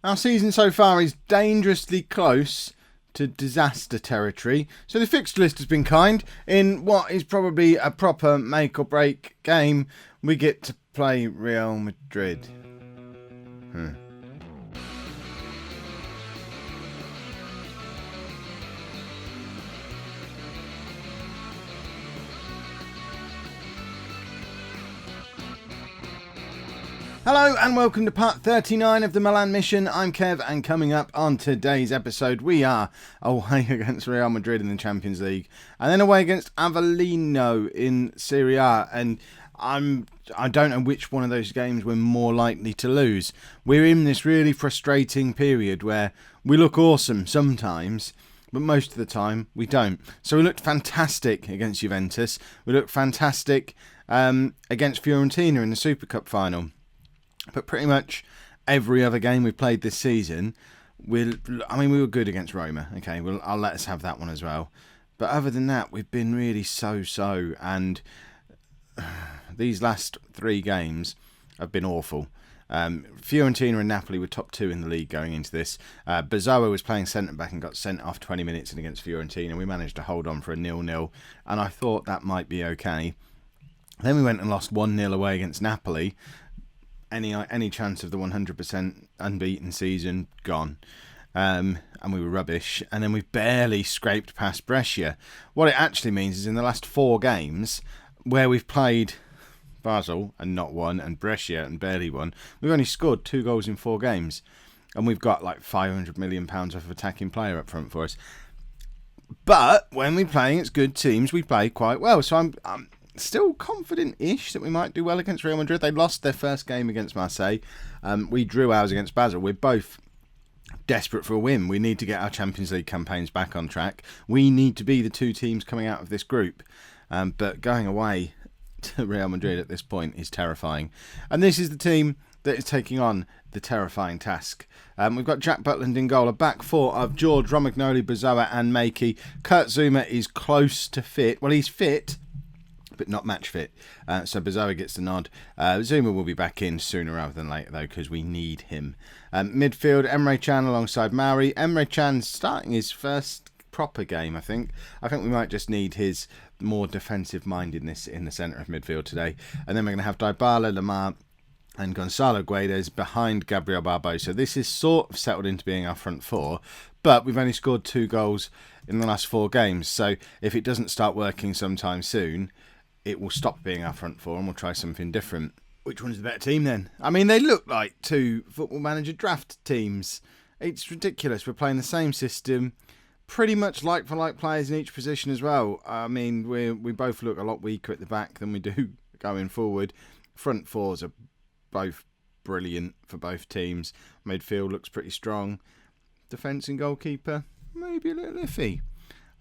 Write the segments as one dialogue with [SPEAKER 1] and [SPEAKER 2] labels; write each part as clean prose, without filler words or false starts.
[SPEAKER 1] Our season so far is dangerously close to disaster territory, so the fixture list has been kind. In what is probably a proper make or break game, we get to play Real Madrid. Hello and welcome to part 39 of the Milan mission. I'm Kev, and coming up on today's episode we are away against Real Madrid in the Champions League and then away against Avellino in Serie A, and I don't know which one of those games we're more likely to lose. We're in this really frustrating period where we look awesome sometimes, but most of the time we don't. So we looked fantastic against Juventus, we looked fantastic against Fiorentina in the Super Cup final. But pretty much every other game we've played this season, we were good against Roma. Okay, well, I'll let us have that one as well. But other than that, we've been really so-so. And these last three games have been awful. Fiorentina and Napoli were top two in the league going into this. Bazzoa was playing centre-back and got sent off 20 minutes in against Fiorentina. We managed to hold on for a 0-0, and I thought that might be okay. Then we went and lost 1-0 away against Napoli. Any chance of the 100% unbeaten season gone, and we were rubbish. And then we've barely scraped past Brescia. What it actually means is in the last four games where we've played Basel and not won, and Brescia and barely won, we've only scored 2 goals in 4 games, and we've got like £500 million worth of attacking player up front for us. But when we play against good teams, we play quite well. So I'm still confident-ish that we might do well against Real Madrid. They lost their first game against Marseille. We drew ours against Basel. We're both desperate for a win. We need to get our Champions League campaigns back on track. We need to be the 2 teams coming out of this group. But going away to Real Madrid at this point is terrifying. And this is the team that is taking on the terrifying task. We've got Jack Butland in goal, a back four of George, Romagnoli, Bazzoa and Makey. Kurt Zuma is close to fit. Well, he's fit, but not match fit. So Bazzoa gets the nod. Zuma will be back in sooner rather than later, though, because we need him. Midfield, Emre Can alongside Mauri. Emre Can starting his first proper game, I think. I think we might just need his more defensive mindedness in the centre of midfield today. And then we're going to have Dybala, Lamar and Gonzalo Guedes behind Gabriel Barbosa. This is sort of settled into being our front four, but we've only scored 2 goals in the last 4 games. So if it doesn't start working sometime soon, it will stop being our front four and we'll try something different. Which one's the better team then? I mean, they look like 2 Football Manager draft teams. It's ridiculous. We're playing the same system, pretty much like for like players in each position as well. I mean, we both look a lot weaker at the back than we do going forward. Front fours are both brilliant for both teams. Midfield looks pretty strong. Defence and goalkeeper, maybe a little iffy.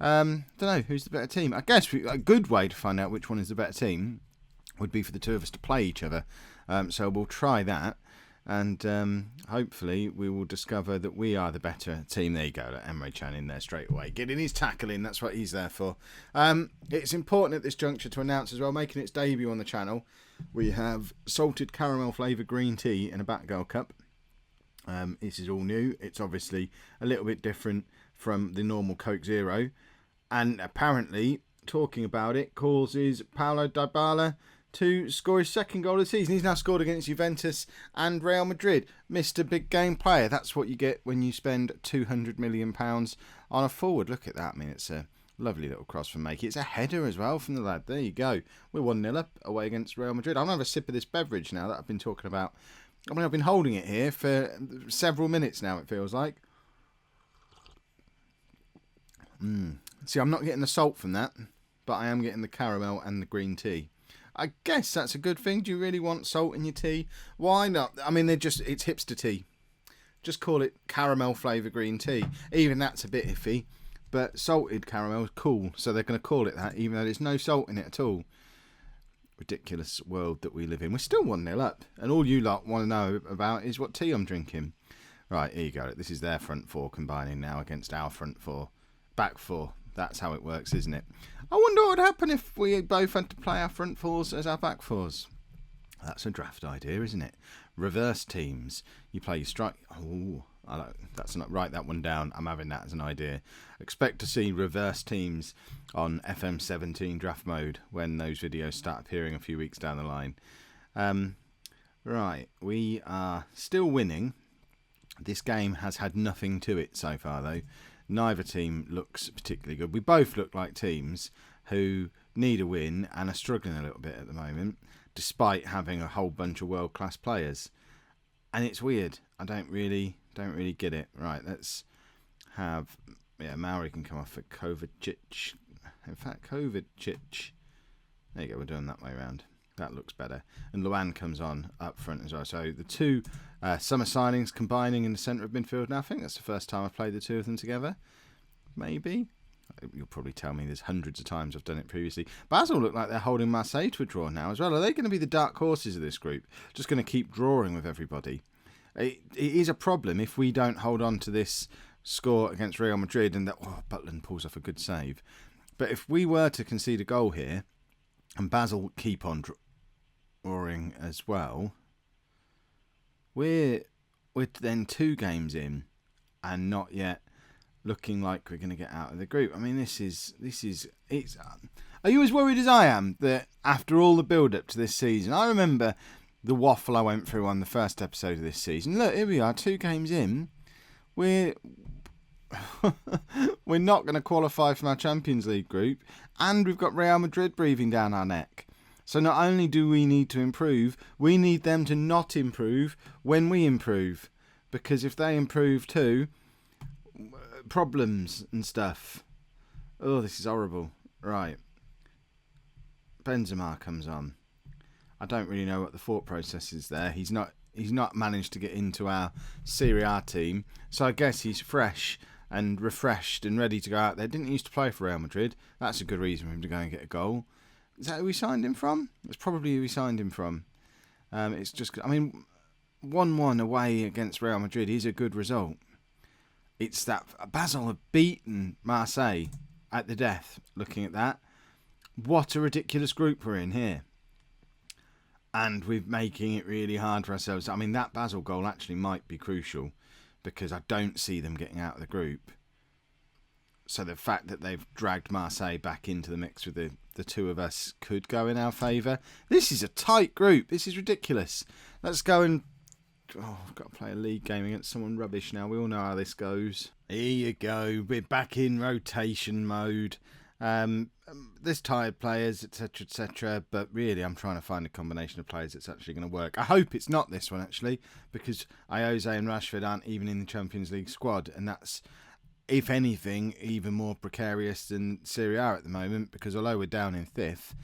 [SPEAKER 1] Don't know who's the better team. I guess a good way to find out which one is the better team would be for the 2 of us to play each other. So we'll try that, and hopefully we will discover that we are the better team. There you go, Emre Can in there straight away, getting his tackle in. That's what he's there for. It's important at this juncture to announce as well, making its debut on the channel, we have salted caramel flavoured green tea in a Batgirl cup. This is all new. It's obviously a little bit different from the normal Coke Zero, and apparently, talking about it, causes Paulo Dybala to score his 2nd goal of the season. He's now scored against Juventus and Real Madrid. Mr. Big Game Player. That's what you get when you spend £200 million on a forward. Look at that. I mean, it's a lovely little cross from Makey. It's a header as well from the lad. There you go. We're 1-0 up away against Real Madrid. I'm going to have a sip of this beverage now that I've been talking about. I mean, I've been holding it here for several minutes now, it feels like. See, I'm not getting the salt from that, but I am getting the caramel and the green tea. I guess that's a good thing. Do you really want salt in your tea? Why not? I mean, it's hipster tea. Just call it caramel flavour green tea. Even that's a bit iffy, but salted caramel is cool, so they're going to call it that, even though there's no salt in it at all. Ridiculous world that we live in. We're still 1-0 up, and all you lot want to know about is what tea I'm drinking. Right, here you go. This is their front four combining now against our front four. Back four. That's how it works, isn't it? I wonder what would happen if we both had to play our front fours as our back fours. That's a draft idea, isn't it? Reverse teams. You play your strike. Oh, That's not, write that one down. I'm having that as an idea. Expect to see reverse teams on FM17 draft mode when those videos start appearing a few weeks down the line. Right, we are still winning. This game has had nothing to it so far, though. Neither team looks particularly good. We both look like teams who need a win and are struggling a little bit at the moment, despite having a whole bunch of world-class players. And it's weird. I don't really get it. Right, let's have... Yeah, Maori can come off for Kovacic. In fact, Kovacic. There you go, we're doing that way around. That looks better. And Luan comes on up front as well. So the two summer signings combining in the centre of midfield now. I think that's the first time I've played the two of them together. Maybe. You'll probably tell me there's hundreds of times I've done it previously. Basel look like they're holding Marseille to a draw now as well. Are they going to be the dark horses of this group? Just going to keep drawing with everybody? It is a problem if we don't hold on to this score against Real Madrid and that Butland pulls off a good save. But if we were to concede a goal here and Basel keep on drawing as well, we're then 2 games in and not yet looking like we're going to get out of the group. I mean, this is it's. Are you as worried as I am that after all the build-up to this season, I remember the waffle I went through on the first episode of this season. Look, here we are, 2 games in. We're not going to qualify from our Champions League group, and we've got Real Madrid breathing down our neck. So not only do we need to improve, we need them to not improve when we improve. Because if they improve too, problems and stuff. Oh, this is horrible. Right. Benzema comes on. I don't really know what the thought process is there. He's not managed to get into our Serie A team. So I guess he's fresh and refreshed and ready to go out there. Didn't used to play for Real Madrid. That's a good reason for him to go and get a goal. Is that who we signed him from? It's probably who we signed him from. It's just, I mean, 1-1 away against Real Madrid is a good result. It's that Basel have beaten Marseille at the death. Looking at that, what a ridiculous group we're in here. And we're making it really hard for ourselves. I mean, that Basel goal actually might be crucial because I don't see them getting out of the group. So the fact that they've dragged Marseille back into the mix with the two of us could go in our favour. This is a tight group. This is ridiculous. Let's go and... Oh, I've got to play a league game against someone rubbish now. We all know how this goes. Here you go. We're back in rotation mode. There's tired players, etc., etc. But really, I'm trying to find a combination of players that's actually going to work. I hope it's not this one, actually, because Iose and Rashford aren't even in the Champions League squad. And that's, if anything, even more precarious than Serie A at the moment, because although we're down in 5th,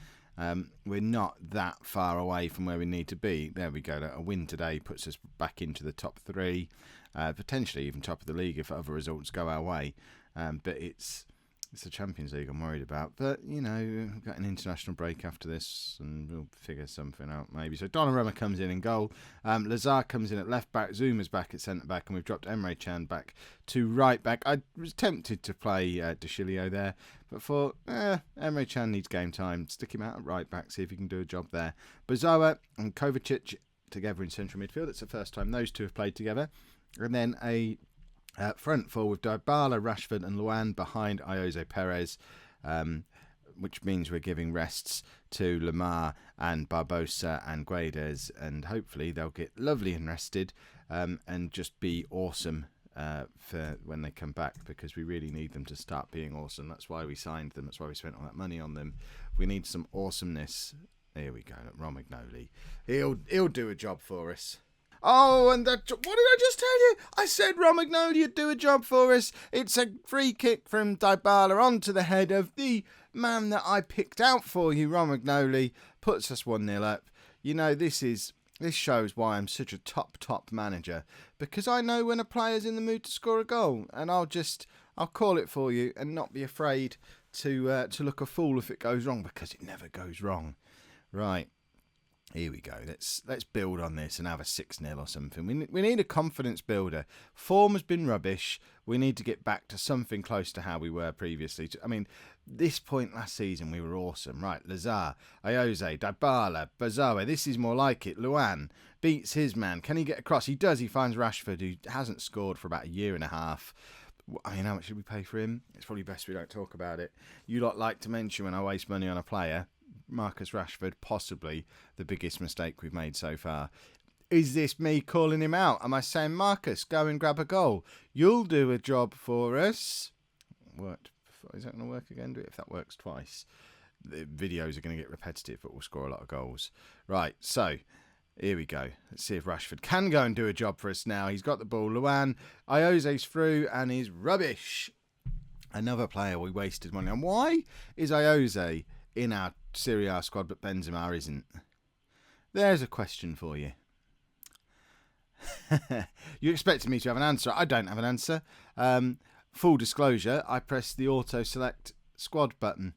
[SPEAKER 1] we're not that far away from where we need to be. There we go. A win today puts us back into the top 3, potentially even top of the league if other results go our way. But it's the Champions League I'm worried about. But, you know, we've got an international break after this and we'll figure something out maybe. So Donnarumma comes in goal. Lazar comes in at left back. Zuma's back at centre back. And we've dropped Emre Can back to right back. I was tempted to play De Chilio there, but thought, Emre Can needs game time. Stick him out at right back, see if he can do a job there. Bazoa and Kovacic together in central midfield. It's the first time those two have played together. And then a front four with Dybala, Rashford and Luan behind Iose Perez, which means we're giving rests to Lemar and Barbosa and Guedes, and hopefully they'll get lovely and rested and just be awesome for when they come back, because we really need them to start being awesome. That's why we signed them. That's why we spent all that money on them. We need some awesomeness. Here we go. Romagnoli. He'll do a job for us. Oh, and what did I just tell you? I said Romagnoli would do a job for us. It's a free kick from Dybala onto the head of the man that I picked out for you. Romagnoli puts us 1-0 up. You know, this shows why I'm such a top manager, because I know when a player's in the mood to score a goal, and I'll call it for you and not be afraid to look a fool if it goes wrong, because it never goes wrong. Right. Here we go. Let's build on this and have a 6-0 or something. We need a confidence builder. Form has been rubbish. We need to get back to something close to how we were previously. I mean, this point last season we were awesome. Right, Lazar, Ayoze, Dybala, Bazoa. This is more like it. Luan beats his man. Can he get across? He does. He finds Rashford, who hasn't scored for about a year and a half. I mean, how much should we pay for him? It's probably best we don't talk about it. You lot like to mention when I waste money on a player. Marcus Rashford, possibly the biggest mistake we've made so far. Is this me calling him out? Am I saying, Marcus, go and grab a goal? You'll do a job for us. Worked. Is that going to work again? If that works twice, the videos are going to get repetitive, but we'll score a lot of goals. Right, so here we go. Let's see if Rashford can go and do a job for us now. He's got the ball. Luan, Ayoze's through, and he's rubbish. Another player we wasted money on. Why is Ayoze in our Serie A squad, but Benzema isn't? There's a question for you. You expected me to have an answer. I don't have an answer. Full disclosure, I pressed the auto select squad button.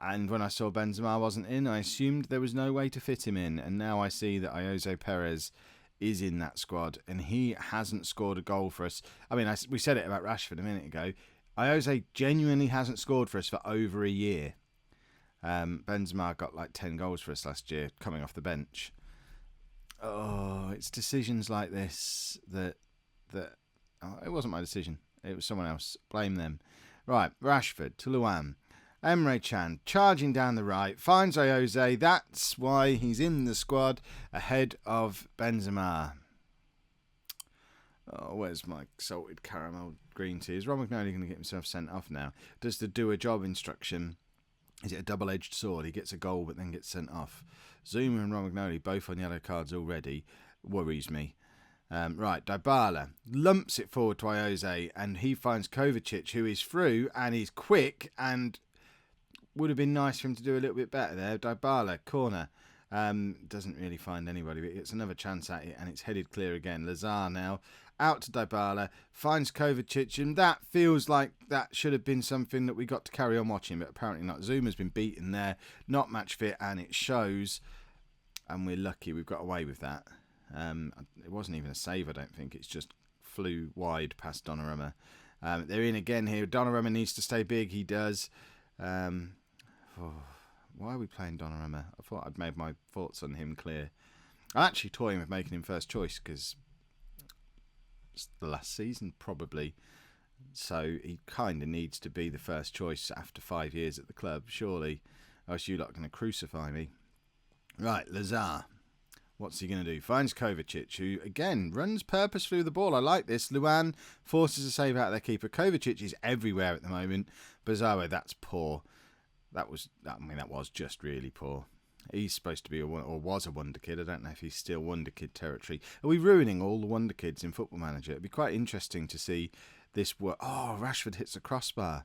[SPEAKER 1] And when I saw Benzema wasn't in, I assumed there was no way to fit him in. And now I see that Ayoze Perez is in that squad, and he hasn't scored a goal for us. I mean, we said it about Rashford a minute ago. Ayoze genuinely hasn't scored for us for over a year. Benzema got like 10 goals for us last year, coming off the bench. Oh, it's decisions like this that it wasn't my decision. It was someone else. Blame them. Right, Rashford to Luan. Emre Can charging down the right, finds Ayoze. That's why he's in the squad ahead of Benzema. Oh, where's my salted caramel green tea? Is Ron McNally going to get himself sent off now? Does the do a job instruction, is it a double-edged sword? He gets a goal but then gets sent off. Zuma and Ron McNally both on yellow cards already. Worries me. Right, Dybala lumps it forward to Ayoze, and he finds Kovacic, who is through and he's quick, and would have been nice for him to do a little bit better there. Dybala, corner. Doesn't really find anybody, but it's another chance at it, and it's headed clear again. Lazar now out to Dybala, finds Kovacic, and that feels like that should have been something that we got to carry on watching, but apparently not. Zuma's been beaten there, not match fit, and it shows, and we're lucky we've got away with that. It wasn't even a save, I don't think. It's just flew wide past Donnarumma. They're in again here. Donnarumma needs to stay big. He does. Why are we playing Donnarumma? I thought I'd made my thoughts on him clear. I'm actually toying with making him first choice because it's the last season probably. So he kind of needs to be the first choice after 5 years at the club, surely. Or else you lot are going to crucify me. Right, Lazar. What's he going to do? Finds Kovacic, who, again, runs purpose through the ball. I like this. Luan forces a save out of their keeper. Kovacic is everywhere at the moment. Bazoa, that's poor. That was just really poor. He's supposed to be was a wonder kid. I don't know if he's still wonder kid territory. Are we ruining all the wonder kids in Football Manager? It'd be quite interesting to see this world. Oh, Rashford hits a crossbar.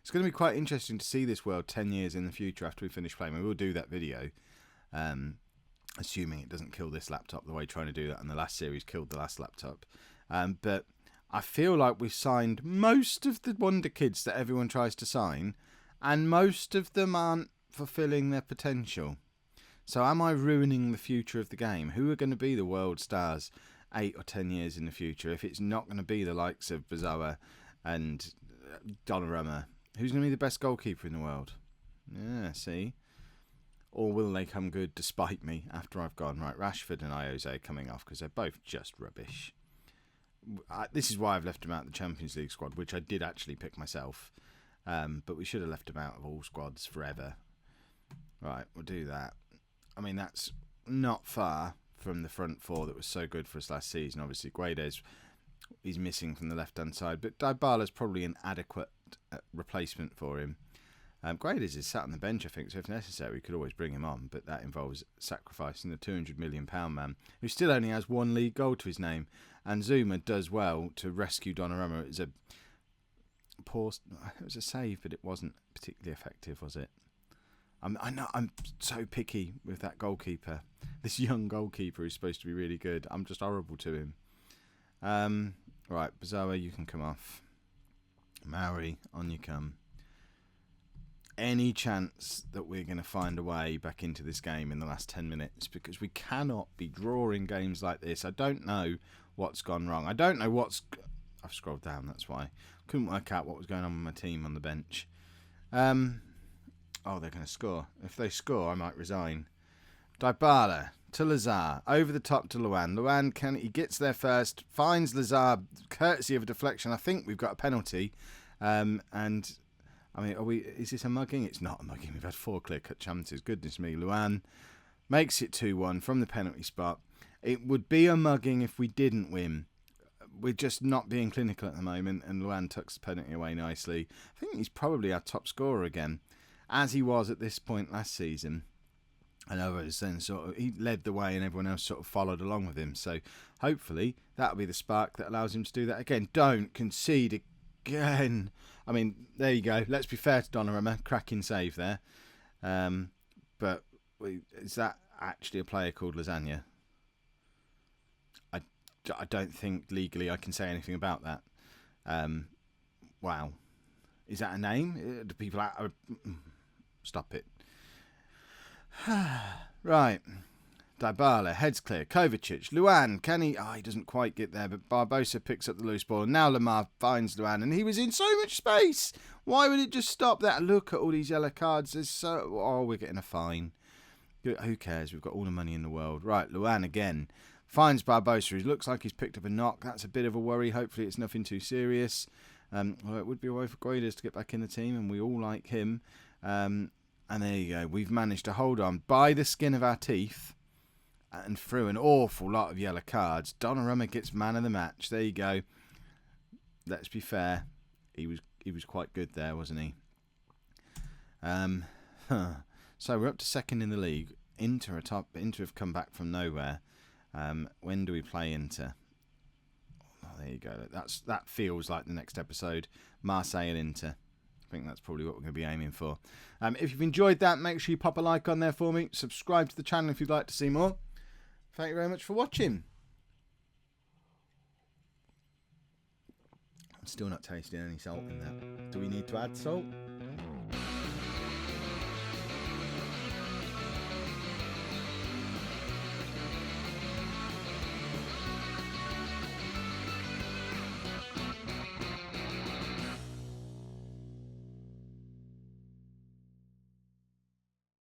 [SPEAKER 1] It's going to be quite interesting to see this world 10 years in the future after we finish playing. We will do that video. Assuming it doesn't kill this laptop the way trying to do that in the last series killed the last laptop. But I feel like we've signed most of the wonder kids that everyone tries to sign, and most of them aren't fulfilling their potential. So am I ruining the future of the game? Who are going to be the world stars 8 or 10 years in the future if it's not going to be the likes of Bazoa and Donnarumma? Who's going to be the best goalkeeper in the world? Yeah, see? Or will they come good despite me after I've gone? Right, Rashford and Ayoze coming off because they're both just rubbish. This is why I've left them out of the Champions League squad, which I did actually pick myself. But we should have left them out of all squads forever. Right, we'll do that. I mean, that's not far from the front four that was so good for us last season. Obviously, Guedes is missing from the left-hand side, but Dybala's probably an adequate replacement for him. Guedes is sat on the bench, I think, so if necessary, we could always bring him on, but that involves sacrificing the £200 million man, who still only has one league goal to his name. And Zuma does well to rescue Donnarumma. It was a save, but it wasn't particularly effective, was it? I'm so picky with that goalkeeper. This young goalkeeper who's supposed to be really good. I'm just horrible to him. Right, Bazoa, you can come off. Maori, on you come. any chance that we're going to find a way back into this game in the last 10 minutes, because we cannot be drawing games like this. I don't know what's gone wrong. I don't know what's... I've scrolled down, that's why. Couldn't work out what was going on with my team on the bench. Oh, they're going to score. If they score, I might resign. Dybala to Lazar, over the top to Luan. Luan, he gets there first, finds Lazar, courtesy of a deflection. I think we've got a penalty. And, I mean, is this a mugging? It's not a mugging. We've had 4 clear-cut chances. Goodness me. Luan makes it 2-1 from the penalty spot. It would be a mugging if we didn't win. We're just not being clinical at the moment, and Luan tucks the penalty away nicely. I think he's probably our top scorer again, as he was at this point last season. And others then he led the way, and everyone else sort of followed along with him. So hopefully that'll be the spark that allows him to do that again. Don't concede again. I mean, there you go. Let's be fair to Donnarumma. Cracking save there. But is that actually a player called Lasagna? I don't think legally I can say anything about that. Wow. Is that a name? Do people... Stop it. Right. Dybala, heads clear. Kovacic, Luan, can he... Oh, he doesn't quite get there, but Barbosa picks up the loose ball. And now Lamar finds Luan, and he was in so much space. Why would it just stop that? Look at all these yellow cards. There's so... Oh, we're getting a fine. Who cares? We've got all the money in the world. Right, Luan again. Finds Barbosa. He looks like he's picked up a knock. That's a bit of a worry. Hopefully it's nothing too serious. Well, it would be a way for Guedes to get back in the team, and we all like him. And there you go. We've managed to hold on by the skin of our teeth, and through an awful lot of yellow cards, Donnarumma gets man of the match. There you go. Let's be fair. He was quite good there, wasn't he? So we're up to second in the league. Inter have come back from nowhere. When do we play Inter? Oh, there you go. That feels like the next episode. Marseille and Inter. I think that's probably what we're going to be aiming for. If you've enjoyed that, make sure you pop a like on there for me. Subscribe to the channel if you'd like to see more. Thank you very much for watching. I'm still not tasting any salt in that. Do we need to add salt?